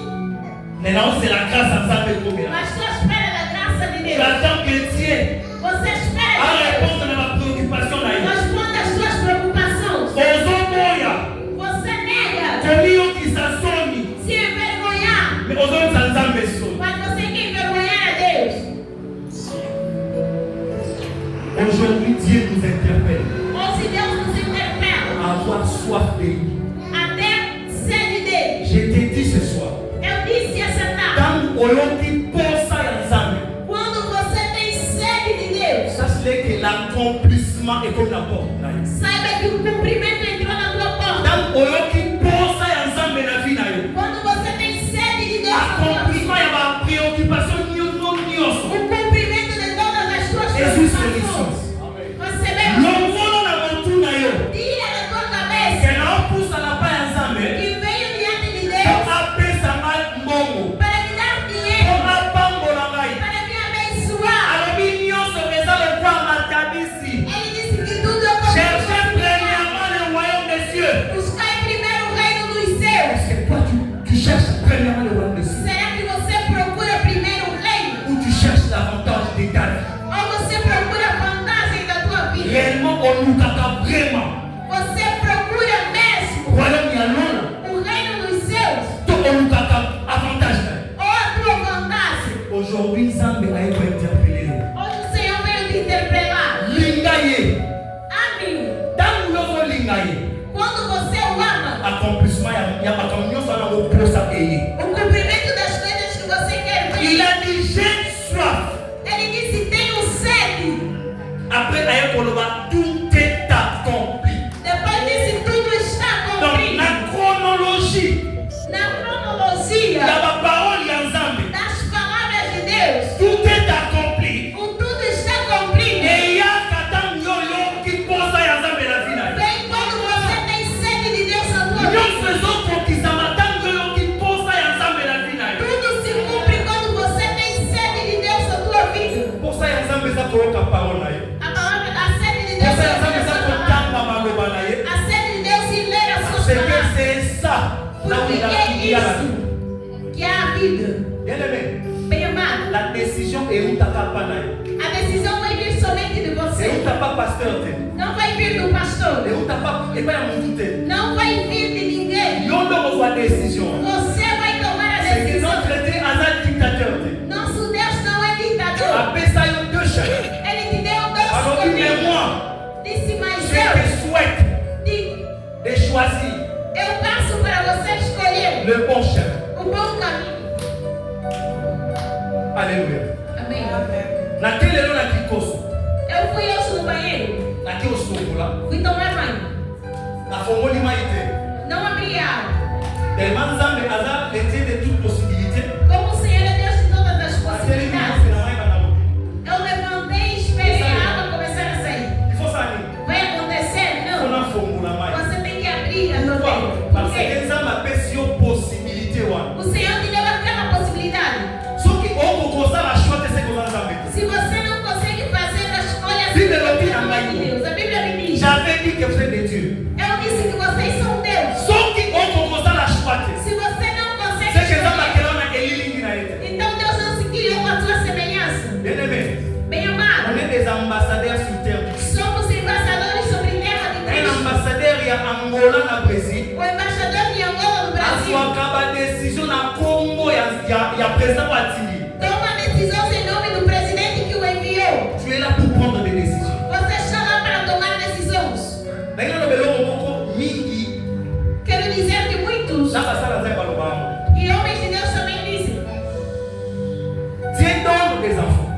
Speaker 1: Maintenant, c'est la grâce à ça que vous avez.
Speaker 2: mas estou à espera da graça de
Speaker 1: Tu
Speaker 2: Deus.
Speaker 1: attends que Dieu
Speaker 2: Você espera
Speaker 1: a
Speaker 2: que Deus
Speaker 1: répondre à ma préoccupation là.
Speaker 2: responda as suas preocupações.
Speaker 1: Ozomoya,
Speaker 2: Você nega,
Speaker 1: combien qui s'assomme,
Speaker 2: se envergonhar,
Speaker 1: mais ozomo sanzambe so.
Speaker 2: mas você quer envergonhar a Deus.
Speaker 1: Aujourd'hui, Dieu nous interpelle
Speaker 2: Ou se Deus nos interpela,
Speaker 1: à avoir soif de lui.
Speaker 2: até sede dele.
Speaker 1: Je te dis ce soir,
Speaker 2: Eu disse essa tarde,
Speaker 1: quand Oloki posa ensemble,
Speaker 2: quando você tem sede de Deus,
Speaker 1: sache que l'accomplissement est comme la porte.
Speaker 2: saiba que o cumprimento entrou na tua porta.
Speaker 1: Quand Oloki posa ensemble na vie na yo,
Speaker 2: Quando você tem sede de Deus,
Speaker 1: accomplissement ya ba préoccupation nyonso.
Speaker 2: o cumprimento de todas as suas
Speaker 1: Jesus
Speaker 2: preocupações. Você vê,
Speaker 1: Longono na motu na yo,
Speaker 2: tira da tua cabeça
Speaker 1: que na opusa na pa ensemble,
Speaker 2: que veio diante de
Speaker 1: pour
Speaker 2: Deus
Speaker 1: apesa mal mbongo,
Speaker 2: para me dar dinheiro,
Speaker 1: pour apambola ngai.
Speaker 2: para me abençoar.
Speaker 1: Alobi nyonso eza lokola matabisi.
Speaker 2: Ele disse que tudo eu
Speaker 1: Cherchez
Speaker 2: posso
Speaker 1: premièrement le royaume des cieux.
Speaker 2: buscar em primeiro o reino dos céus.
Speaker 1: Est-ce que toi tu cherches premièrement le royaume des cieux
Speaker 2: Será que você procura primeiro o reino?
Speaker 1: ou tu cherches l'avantage de ta vie?
Speaker 2: Ou você procura a vantagem da tua vida?
Speaker 1: Réellement, on nous kaka vraiment.
Speaker 2: Você procura mesmo
Speaker 1: Royaume ya lona,
Speaker 2: o reino dos céus
Speaker 1: to on nous kaka avantage.
Speaker 2: ou a tua vantagem?
Speaker 1: Aujourd'hui, Zambé a été interpellé.
Speaker 2: Hoje o Senhor veio te interpelar.
Speaker 1: Lingaye,
Speaker 2: Amigo,
Speaker 1: dans notre lingaye,
Speaker 2: quando você o ama,
Speaker 1: accomplissement ya makambo nyonso wana koposa eye.
Speaker 2: o cumprimento das coisas que você quer
Speaker 1: Il
Speaker 2: ver,
Speaker 1: a dit j'ai soif.
Speaker 2: ele disse: tenho sede.
Speaker 1: Après, aye koloba tout est accompli.
Speaker 2: Depois disse: tudo está
Speaker 1: Donc,
Speaker 2: cumprido.
Speaker 1: la chronologie,
Speaker 2: Na
Speaker 1: il y
Speaker 2: cronologia
Speaker 1: a la parole en Zambé.
Speaker 2: das palavras de Deus,
Speaker 1: Tout est accompli.
Speaker 2: o tudo está cumprido.
Speaker 1: Et il y a Katan Yolo qui pose en Zambé la finale.
Speaker 2: Vem quando você tem sede de Deus na tua
Speaker 1: Nous
Speaker 2: vida.
Speaker 1: faisons pour qu'ils s'attendent Yolo qui pose en Zambé la finale.
Speaker 2: Tudo se cumpre quando você tem sede de Deus na tua vida.
Speaker 1: Pour ça, en Zambé, ça pour la parole.
Speaker 2: A palavra, a sede de
Speaker 1: Pour
Speaker 2: Deus
Speaker 1: ça,
Speaker 2: é
Speaker 1: en Zambé, ça pour
Speaker 2: a
Speaker 1: Tamba Maloba.
Speaker 2: A sede de Deus em ler as suas
Speaker 1: C'est que
Speaker 2: palavras.
Speaker 1: c'est ça. Là où
Speaker 2: Porque
Speaker 1: il y a la vie.
Speaker 2: é isso que é a vida.
Speaker 1: Bien aimé,
Speaker 2: Bem amado,
Speaker 1: la décision est où t'as pas naï.
Speaker 2: a decisão vai vir somente de
Speaker 1: C'est où
Speaker 2: você.
Speaker 1: t'as pas pasteur.
Speaker 2: Não vai vir do pastor.
Speaker 1: Et où t'as pas. Et pas la montée.
Speaker 2: Não vai vir de ninguém.
Speaker 1: Yondo reçoit décision.
Speaker 2: Você vai tomar a
Speaker 1: C'est que
Speaker 2: decisão.
Speaker 1: notre traité en un dictateur.
Speaker 2: Nosso Deus não é ditador.
Speaker 1: Après ça, il y a deux chefs.
Speaker 2: Ele te deu dois
Speaker 1: Alors, il met
Speaker 2: caminhos.
Speaker 1: moi.
Speaker 2: Disse, mas
Speaker 1: Je te souhaite
Speaker 2: de
Speaker 1: de choisir
Speaker 2: eu passo para você escolher
Speaker 1: le bon chef.
Speaker 2: o bom caminho.
Speaker 1: Alléluia.
Speaker 2: Amém.
Speaker 1: Naquele ano na Kikoso,
Speaker 2: Eu fui hoje no banheiro,
Speaker 1: naquele osogo lá,
Speaker 2: fui tomar banho.
Speaker 1: na Fomoli Maïté,
Speaker 2: Não abri a água.
Speaker 1: tellement Zambé Azar était de toute possibilité.
Speaker 2: Como o Senhor é Deus de todas as
Speaker 1: Aquele
Speaker 2: possibilidades.
Speaker 1: ministre na mãe Banalo.
Speaker 2: Eu levantei e esperei a água começar a sair.
Speaker 1: Il faut ça aller.
Speaker 2: Vai acontecer?
Speaker 1: Il faut
Speaker 2: Não.
Speaker 1: na Fomoli Maï.
Speaker 2: Você tem que abrir a
Speaker 1: Pourquoi?
Speaker 2: torneira.
Speaker 1: Parce
Speaker 2: Por quê?
Speaker 1: que Zambé a pessoa possibilité.
Speaker 2: O Senhor te deu aquela possibilidade.
Speaker 1: Ce qui ont commencé à choisir ces choses Zambé.
Speaker 2: Se você não consegue fazer a escolha
Speaker 1: Sim, eu
Speaker 2: segundo
Speaker 1: vi
Speaker 2: a
Speaker 1: a
Speaker 2: vontade de
Speaker 1: Bíblia.
Speaker 2: Deus, a Bíblia me diz.
Speaker 1: J'avais dit que vous êtes des dieux.
Speaker 2: Eu disse que vocês são Deus.
Speaker 1: Ce qui ont commencé à choisir.
Speaker 2: Se você não consegue
Speaker 1: C'est que Zambé
Speaker 2: escolher,
Speaker 1: a on a éliminer na été.
Speaker 2: então Deus não se criou com a sua semelhança.
Speaker 1: Bien aimé,
Speaker 2: Bem
Speaker 1: on
Speaker 2: amado,
Speaker 1: est des ambassadeurs sur terre.
Speaker 2: somos embaixadores sobre terra de
Speaker 1: Un
Speaker 2: Cristo.
Speaker 1: ambassadeur il y a Angola na Brésil.
Speaker 2: O embaixador de Angola no Brasil
Speaker 1: Azwaka décision na Congo ya président Watili.
Speaker 2: toma decisões em nome do presidente que o enviou.
Speaker 1: Tu es là pour prendre des décisions.
Speaker 2: Você está lá para tomar decisões.
Speaker 1: Mais il y a des gens mingi.
Speaker 2: Quero dizer que muitos,
Speaker 1: Ça va ça la zamba lobamo.
Speaker 2: e homens de Deus também dizem,
Speaker 1: Dieu donne des enfants.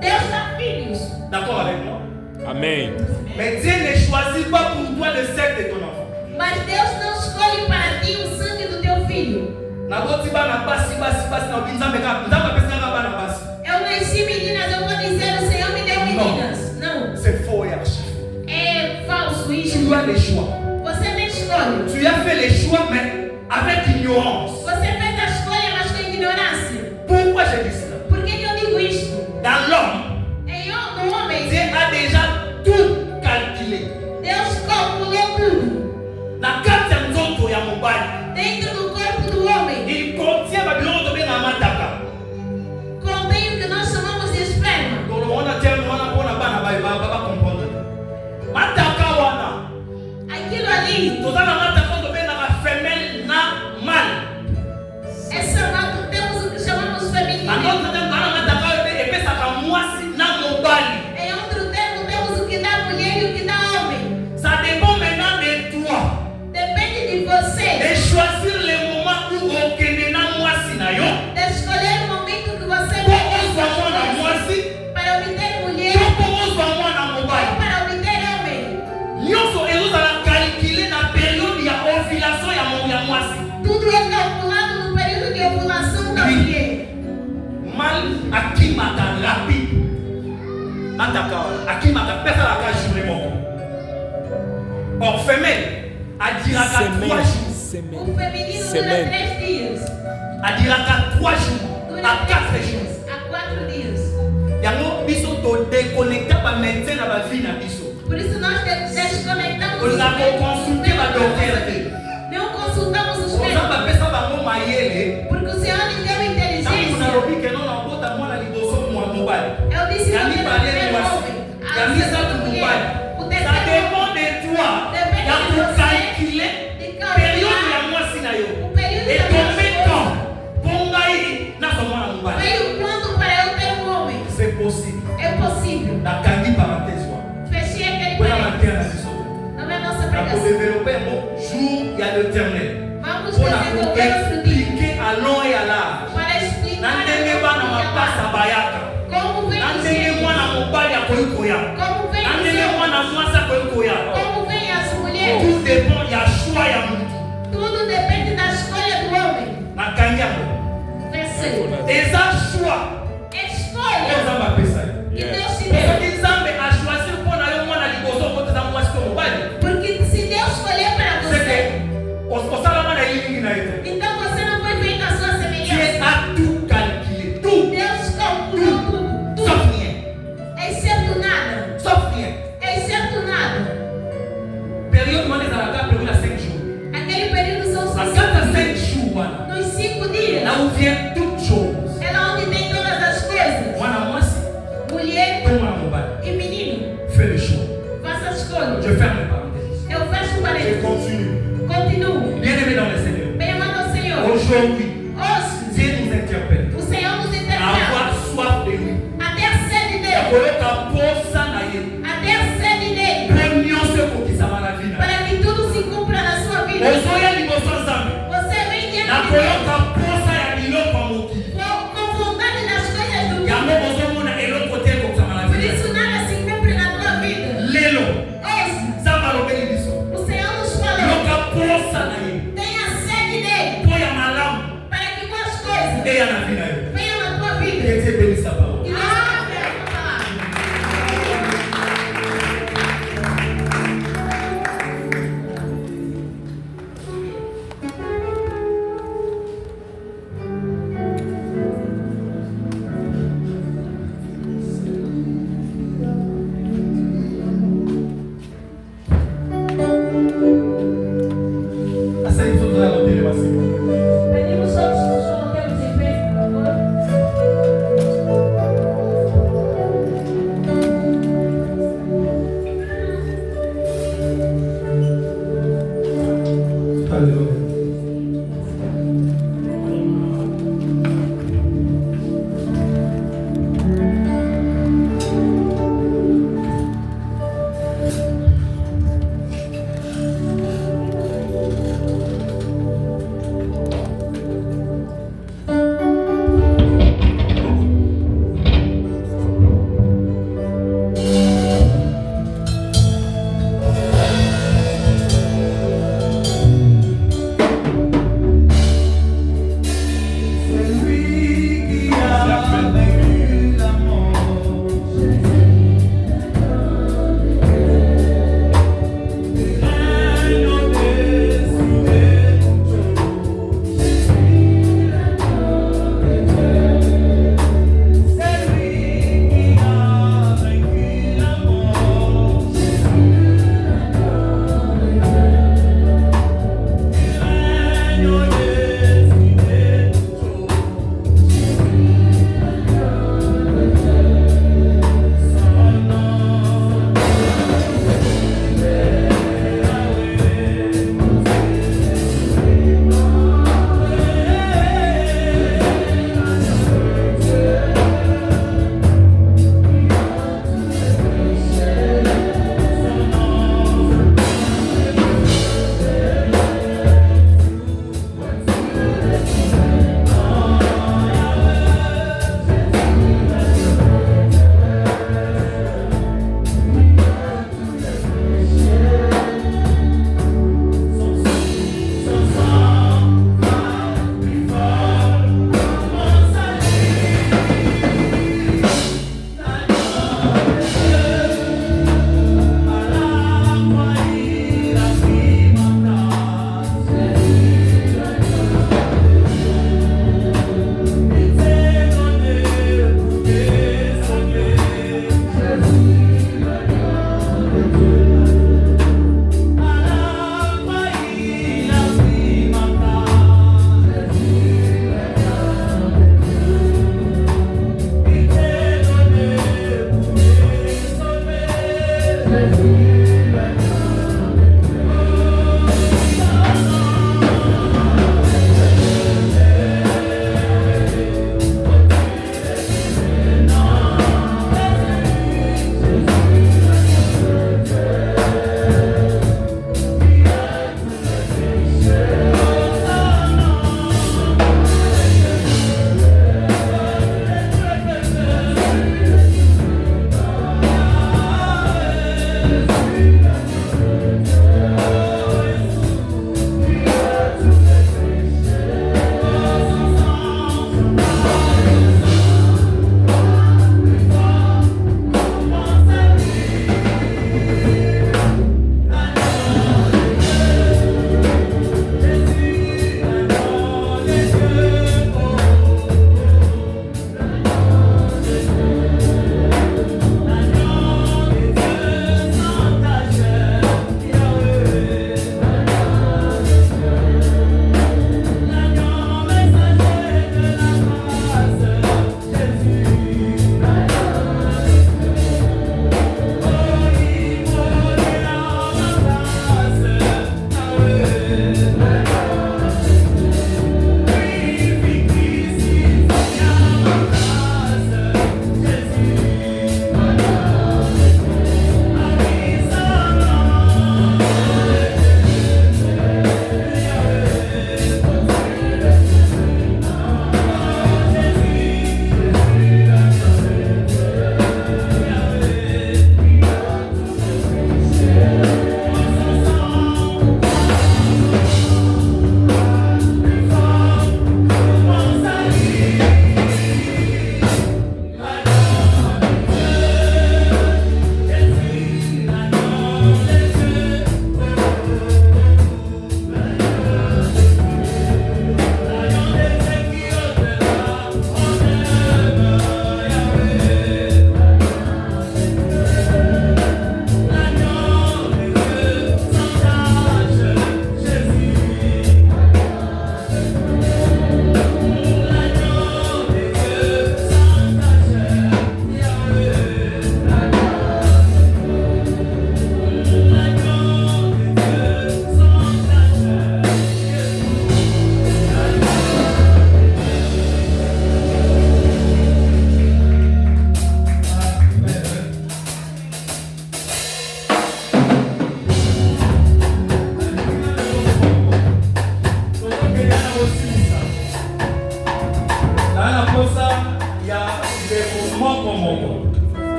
Speaker 2: Deus dá filhos.
Speaker 1: D'accord avec moi?
Speaker 4: Amen.
Speaker 1: Mais Dieu ne choisit pas pour toi le sexe de ton enfant.
Speaker 2: Mas Deus não escolhe para ti o sangue do teu filho. Eu nasci meninas, eu vou dizer o Senhor me deu meninas. Não.
Speaker 3: C'est faux et archi.
Speaker 2: É falso
Speaker 1: Tu
Speaker 2: isso.
Speaker 1: as les choix.
Speaker 2: Você tem escolha.
Speaker 1: Tu as fait les choix, mais avec ignorance.
Speaker 2: Você fez a escolha, mas com ignorância.
Speaker 1: Pourquoi je dis cela?
Speaker 2: Por que eu digo isto?
Speaker 1: Dans l'homme,
Speaker 2: No homem,
Speaker 1: Dieu a déjà tout calculé.
Speaker 2: Deus calculou tudo.
Speaker 1: Na carte ya nzoto ya mobali,
Speaker 2: Dentro do corpo do homem,
Speaker 1: il contient Babylone tobe na mataka.
Speaker 2: contém o que nós chamamos de esperma.
Speaker 1: Donc on a tellement on a bona bana ba comprendre. Mataka wana.
Speaker 2: Aquilo ali,
Speaker 1: Toza na mataka tobe na femelle na mâle.
Speaker 2: temos o que chamamos feminino.
Speaker 1: Anotro tempo na mataka e pesa ka mwasi na mobali.
Speaker 2: Em outro termo, temos o que dá mulher e o que dá homem.
Speaker 1: Ça dépend maintenant de toi.
Speaker 2: Depende de você.
Speaker 1: De choisir le moment où okende na mwasi na yo.
Speaker 2: De escolher o momento que você
Speaker 1: Pour
Speaker 2: vai
Speaker 1: ozwa mwana mwasi,
Speaker 2: para obter mulher
Speaker 1: pour ozwa mwana
Speaker 2: ou
Speaker 1: mobali.
Speaker 2: para obter homem.
Speaker 1: Nyonso ezozala calculé na période ya ovulation ya mwasi.
Speaker 2: Tudo é calculado no período de ovulação da mulher.
Speaker 1: Mal akimaka rapide. Mataka akimaka pesa la ka journée moko. Or femelle adiraka 3 jours.
Speaker 2: O feminino dura 3 dias.
Speaker 1: Adiraka 3 jours
Speaker 2: Dura
Speaker 1: à 4
Speaker 2: 3
Speaker 1: jours.
Speaker 2: dias a 4 dias.
Speaker 1: Yango biso to déconnecter ba médecin na ba vie na biso.
Speaker 2: Por isso nós desconectamos
Speaker 1: On a consulté ba docteur te.
Speaker 2: Não consultamos os
Speaker 1: On a
Speaker 2: médicos.
Speaker 1: ba pesa bango mayele.
Speaker 2: Porque o Senhor nos deu
Speaker 1: Tangu na
Speaker 2: inteligência.
Speaker 1: lobi ke non na bota mwana liboso mwa mobali.
Speaker 2: Eu disse
Speaker 1: Ya
Speaker 2: que
Speaker 1: mibale
Speaker 2: primeiro
Speaker 1: mwasi.
Speaker 2: homem,
Speaker 1: Ya
Speaker 2: a
Speaker 1: misa
Speaker 2: segunda
Speaker 1: tu
Speaker 2: mulher,
Speaker 1: mobali.
Speaker 2: o
Speaker 1: Ça
Speaker 2: terceiro
Speaker 1: dépend de toi.
Speaker 2: Depende
Speaker 1: Ya
Speaker 2: de
Speaker 1: pour
Speaker 2: você.
Speaker 1: calculer
Speaker 2: de
Speaker 1: période ya
Speaker 2: calcular
Speaker 1: mwasi na yo.
Speaker 2: o período
Speaker 1: Et
Speaker 2: da
Speaker 1: combien de
Speaker 2: minha
Speaker 1: temps
Speaker 2: esposa.
Speaker 1: pour ngai na so mwana mobali.
Speaker 2: Veio quando para eu ter um homem.
Speaker 1: C'est possible.
Speaker 2: É possível.
Speaker 1: Nakangi parenthèse wa.
Speaker 2: Fechei aquele
Speaker 1: Pour la
Speaker 2: parênteses.
Speaker 1: matière na biso.
Speaker 2: Não é nossa
Speaker 1: Na pour
Speaker 2: pregação.
Speaker 1: développer un jour ya l'éternel.
Speaker 2: Vamos
Speaker 1: Pour la
Speaker 2: desenvolver outro dia
Speaker 1: expliquer à long et à large.
Speaker 2: para explicar
Speaker 1: Na ndenge bana mapasa bayaka.
Speaker 2: como vem
Speaker 1: Na
Speaker 2: o
Speaker 1: ndenge
Speaker 2: Senhor,
Speaker 1: mwana mobali akoki koya.
Speaker 2: como vem
Speaker 1: Na
Speaker 2: o
Speaker 1: ndenge
Speaker 2: Senhor,
Speaker 1: mwana mwasi akoki koya.
Speaker 2: como vem as mulheres.
Speaker 1: Tout dépend ya choix ya mutu.
Speaker 2: Tudo depende da escolha do homem.
Speaker 1: Nakangi yango.
Speaker 2: Versículo.
Speaker 1: Eza choix.
Speaker 2: Escolha
Speaker 1: Oyo Nzambe apesa yo.
Speaker 2: que Deus te
Speaker 1: Soki
Speaker 2: deu.
Speaker 1: Nzambe achoisir mpo na yo mwana liboso okoteza mwasi to mobali,
Speaker 2: Porque se Deus escolher para
Speaker 1: c'est
Speaker 2: você,
Speaker 1: que osalama na elilingi na ye te.
Speaker 2: então você não foi feito à sua
Speaker 1: Dieu
Speaker 2: semelhança.
Speaker 1: a tout calculé, tout,
Speaker 2: Deus calculou tudo,
Speaker 1: sauf
Speaker 2: tudo.
Speaker 1: rien,
Speaker 2: Exceto nada.
Speaker 1: sauf rien.
Speaker 2: Exceto nada.
Speaker 1: Période wana ezalaka période ya 5 jours.
Speaker 2: Aquele período são
Speaker 1: Na
Speaker 2: os
Speaker 1: kati ya
Speaker 2: 5
Speaker 1: 5 jours wana,
Speaker 2: Nos 5 dias.
Speaker 1: là où vient toute chose.
Speaker 2: É lá onde tem todas as coisas.
Speaker 1: Mwana mwasi
Speaker 2: Mulher
Speaker 1: to mwana mobali,
Speaker 2: e menino.
Speaker 1: fais le choix.
Speaker 2: Faça a escolha.
Speaker 1: Je ferme les parenthèses.
Speaker 2: Eu fecho o
Speaker 3: Je
Speaker 2: parênteses.
Speaker 3: continue.
Speaker 2: Continuo.
Speaker 1: Bien aimé dans le Seigneur,
Speaker 2: Bem amado ao Senhor.
Speaker 1: aujourd'hui,
Speaker 2: Hoje,
Speaker 1: Dieu nous interpelle
Speaker 2: o Senhor nos
Speaker 1: à
Speaker 2: interpela.
Speaker 1: avoir soif de lui.
Speaker 2: Até a sede
Speaker 1: Ya
Speaker 2: dele.
Speaker 1: koyoka posa na ye.
Speaker 2: Até a sede dele.
Speaker 1: Mpo nyonso ekokisama na vi na ye.
Speaker 2: Para que tudo se cumpra na sua vida.
Speaker 1: Ozoya liboso ya Nzambe.
Speaker 2: Você vem diante
Speaker 1: Na
Speaker 2: de Deus
Speaker 1: koyoka posa ya biloko ya mokili.
Speaker 2: com vontade das coisas do mundo.
Speaker 1: Yango bozomona eloko te ekokisama na
Speaker 2: Por
Speaker 1: vi na
Speaker 2: isso
Speaker 1: ye.
Speaker 2: nada se cumpre na tua vida.
Speaker 1: Lelo
Speaker 2: Hoje,
Speaker 1: Nzambe alobeli biso.
Speaker 2: o Senhor nos falou.
Speaker 1: Yoka posa na ye.
Speaker 2: Tenha sede dele.
Speaker 1: Mpo ya malamu
Speaker 2: Para que boas coisas
Speaker 1: eya na vi na ye.
Speaker 2: venham na tua vida.
Speaker 1: Que Dieu bénisse sa parole.
Speaker 2: E Deus abençoe a tua palavra.
Speaker 1: Asa hizo tunalotelema siku.
Speaker 2: Pedimos todos que nos coloquemos em pé, por favor.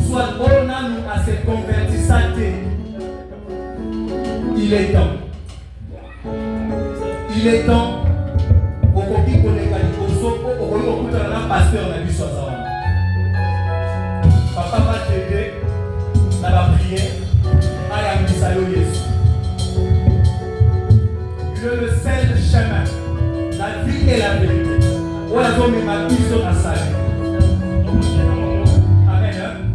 Speaker 1: Soit on a nous à se convertir, Il est temps. Il est temps. Okoki koleka liboso okoki kokutana na pasteur na biso azawana. Papa va t'aider dans la prière. Ayambisa yo Yesu. Il est le seul chemin, la vie et la vérité. Voilà comme ma vision à ça. Amen.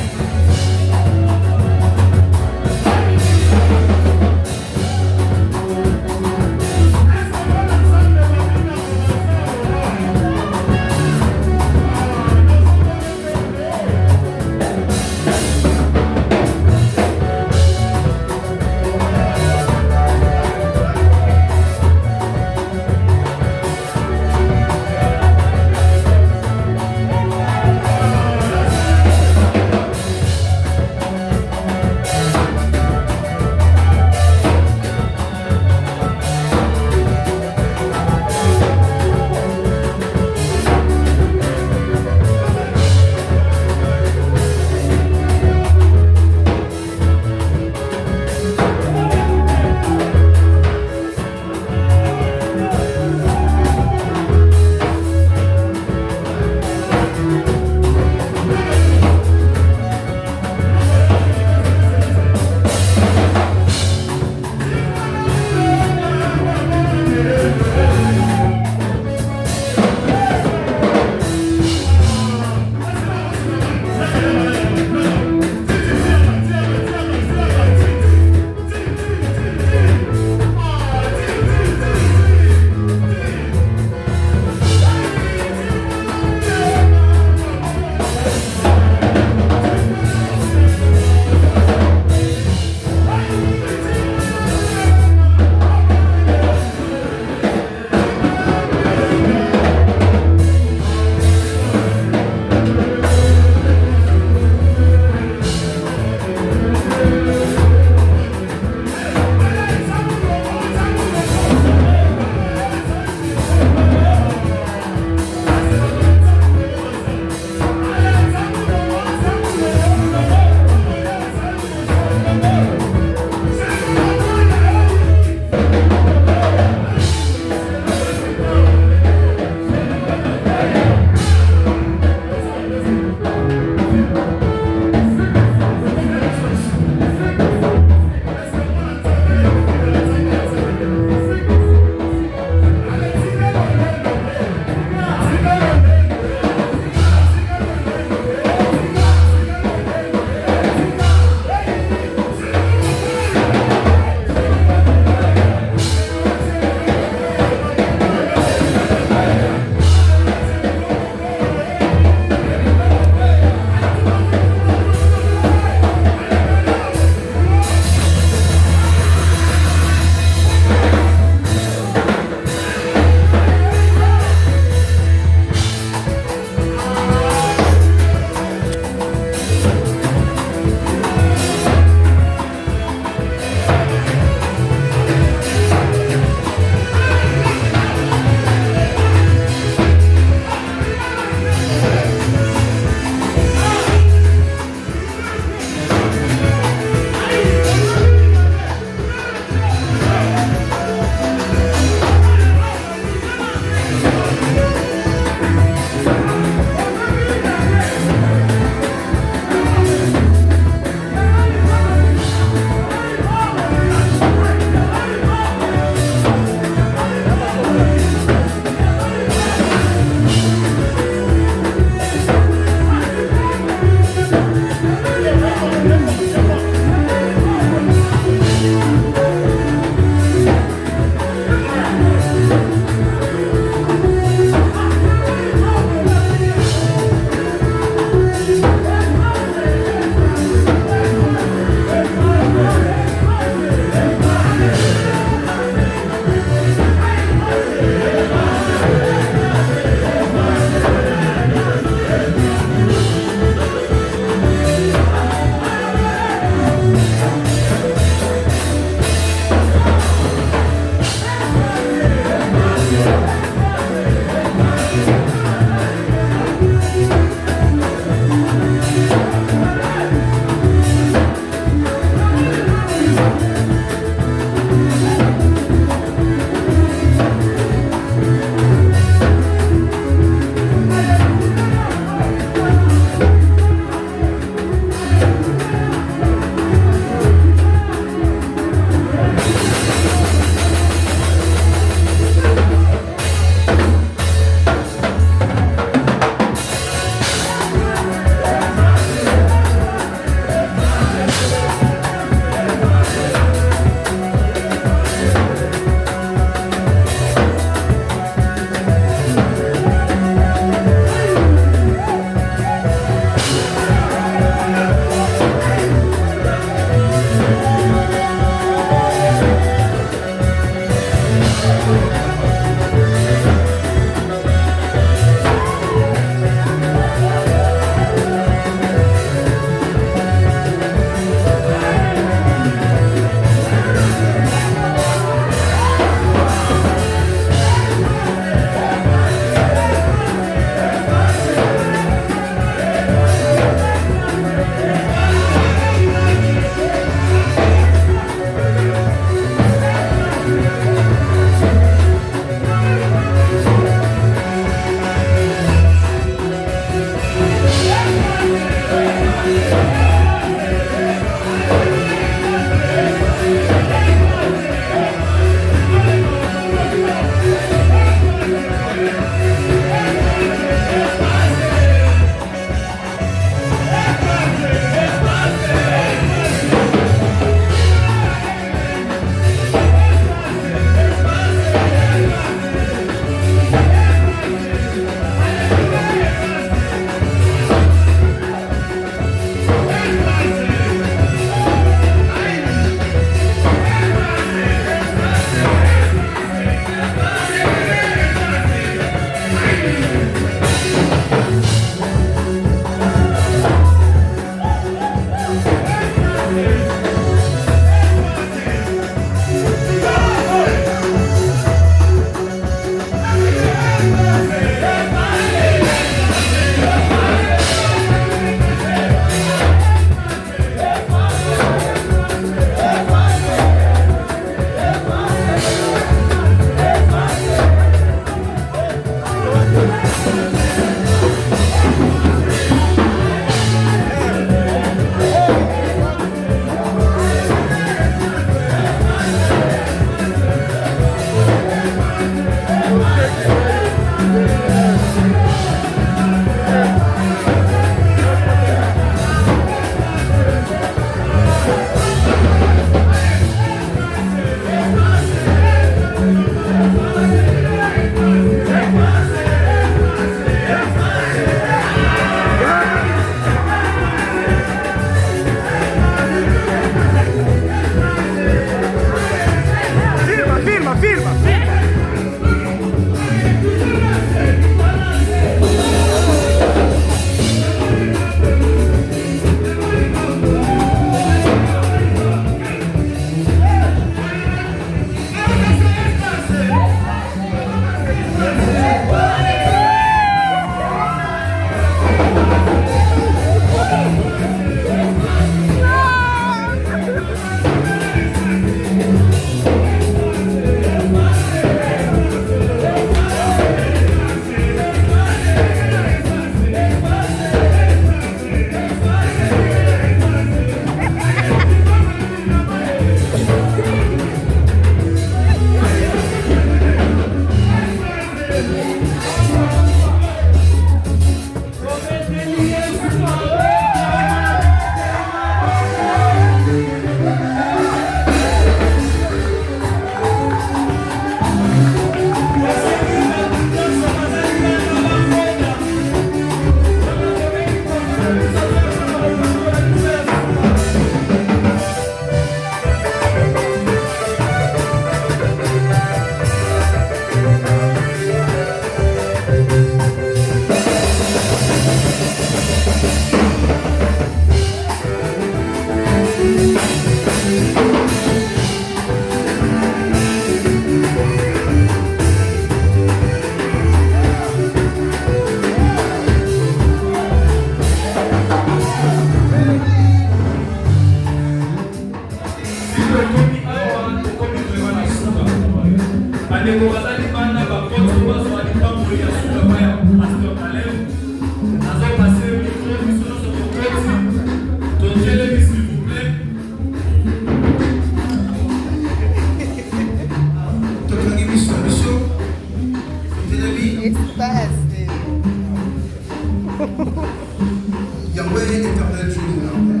Speaker 4: Yahweh, éternel Dieu de l'armée,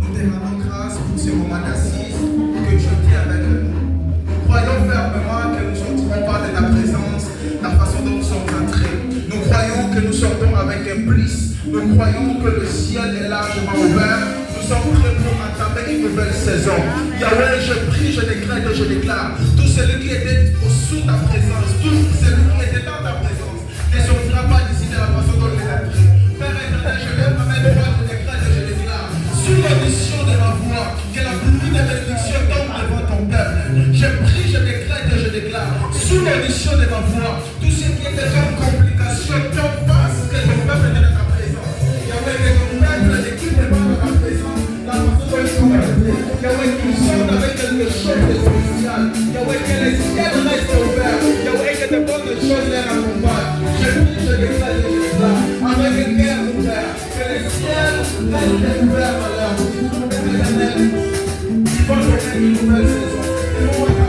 Speaker 4: nous te rendons grâce pour ces moments d'assises que tu dis avec nous. Nous croyons fermement que nous ne sortirons pas de ta présence, la façon dont nous sommes entrés. Nous croyons que nous sortons avec un bliss. Nous croyons que le ciel est largement ouvert. Nous sommes prêts pour entamer une nouvelle saison. Yahweh, je prie, je décrète et je déclare. Tout celui qui était sous ta présence, tout celui qui était dans ta présence, ne sortira pas d'ici de la façon dont il est entré. Père éternel, je lève ma main droite, je décrète et je déclare. Sous l'audition de ma voix, que la pluie de bénédiction tombe devant ton peuple. Je prie, je décrète et je déclare. Sous l'audition de ma voix, tout ce qui était comme complication tombe face, que ton peuple est dans ta présence. Yahweh, que ton peuple ne quitte pas dans ta présence. La façon dont ils sont arrivés. Yahweh, qu'ils sortent avec quelque chose de spécial. Yahweh, que les ciels restent ouverts. Yahweh, que de bonnes choses les accompagnent. Je prie, je déclare et je déclare. Avec un cœur ouvert, que les ciels restent ouverts à l'heure. Éternel, ils vont donner une nouvelle saison.